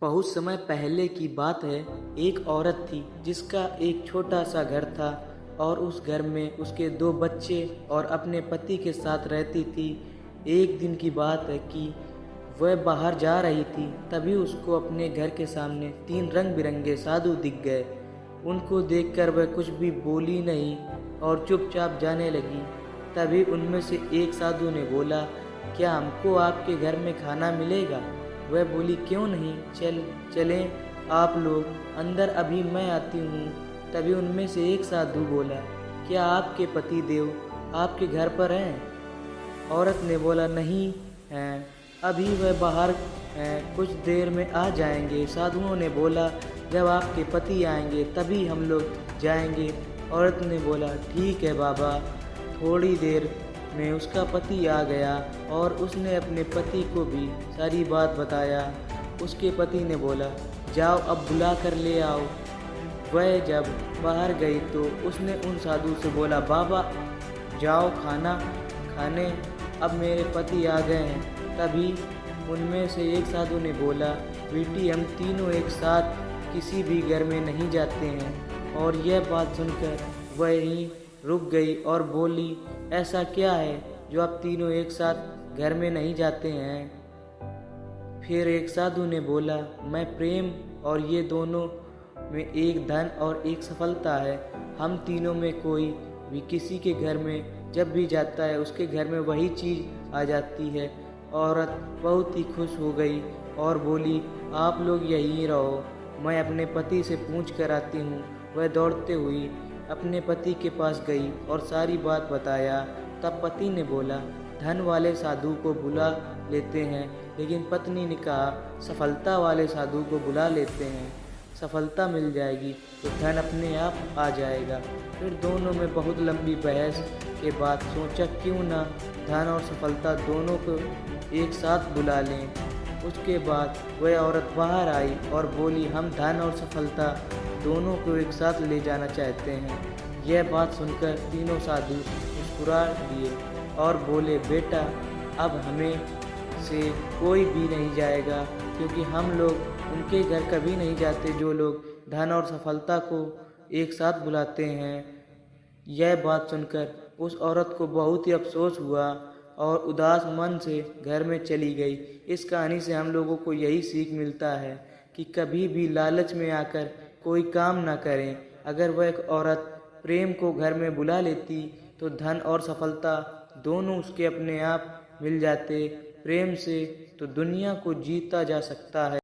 बहुत समय पहले की बात है। एक औरत थी जिसका एक छोटा सा घर था और उस घर में उसके 2 बच्चे और अपने पति के साथ रहती थी। एक दिन की बात है कि वह बाहर जा रही थी, तभी उसको अपने घर के सामने 3 रंग बिरंगे साधु दिख गए। उनको देखकर वह कुछ भी बोली नहीं और चुपचाप जाने लगी। तभी उनमें से एक साधु ने बोला, क्या हमको आपके घर में खाना मिलेगा? वह बोली, क्यों नहीं, चलें आप लोग अंदर, अभी मैं आती हूँ। तभी उनमें से एक साधु बोला, क्या आपके पति देव आपके घर पर हैं? औरत ने बोला, नहीं हैं, अभी वह बाहर हैं, कुछ देर में आ जाएंगे। साधुओं ने बोला, जब आपके पति आएंगे तभी हम लोग जाएंगे। औरत ने बोला, ठीक है बाबा। थोड़ी देर में उसका पति आ गया और उसने अपने पति को भी सारी बात बताया। उसके पति ने बोला, जाओ अब बुला कर ले आओ। वह जब बाहर गई तो उसने उन साधु से बोला, बाबा जाओ खाना खाने, अब मेरे पति आ गए हैं। तभी उनमें से एक साधु ने बोला, बेटी हम तीनों एक साथ किसी भी घर में नहीं जाते हैं। और यह बात सुनकर वहीं रुक गई और बोली, ऐसा क्या है जो आप तीनों एक साथ घर में नहीं जाते हैं? फिर एक साधु ने बोला, मैं प्रेम और ये दोनों में एक धन और एक सफलता है। हम तीनों में कोई भी किसी के घर में जब भी जाता है उसके घर में वही चीज़ आ जाती है। औरत बहुत ही खुश हो गई और बोली, आप लोग यहीं रहो, मैं अपने पति से पूछ कर आती हूँ। वह दौड़ते हुई अपने पति के पास गई और सारी बात बताया। तब पति ने बोला, धन वाले साधु को बुला लेते हैं, लेकिन पत्नी ने कहा, सफलता वाले साधु को बुला लेते हैं, सफलता मिल जाएगी तो धन अपने आप आ जाएगा। फिर दोनों में बहुत लंबी बहस के बाद सोचा, क्यों ना धन और सफलता दोनों को एक साथ बुला लें। उसके बाद वह औरत बाहर आई और बोली, हम धन और सफलता दोनों को एक साथ ले जाना चाहते हैं। यह बात सुनकर तीनों साधु मुस्कुरा दिए और बोले, बेटा अब हमें से कोई भी नहीं जाएगा, क्योंकि हम लोग उनके घर कभी नहीं जाते जो लोग धन और सफलता को एक साथ बुलाते हैं। यह बात सुनकर उस औरत को बहुत ही अफसोस हुआ और उदास मन से घर में चली गई। इस कहानी से हम लोगों को यही सीख मिलता है कि कभी भी लालच में आकर कोई काम ना करें। अगर वह एक औरत प्रेम को घर में बुला लेती तो धन और सफलता दोनों उसके अपने आप मिल जाते। प्रेम से तो दुनिया को जीता जा सकता है।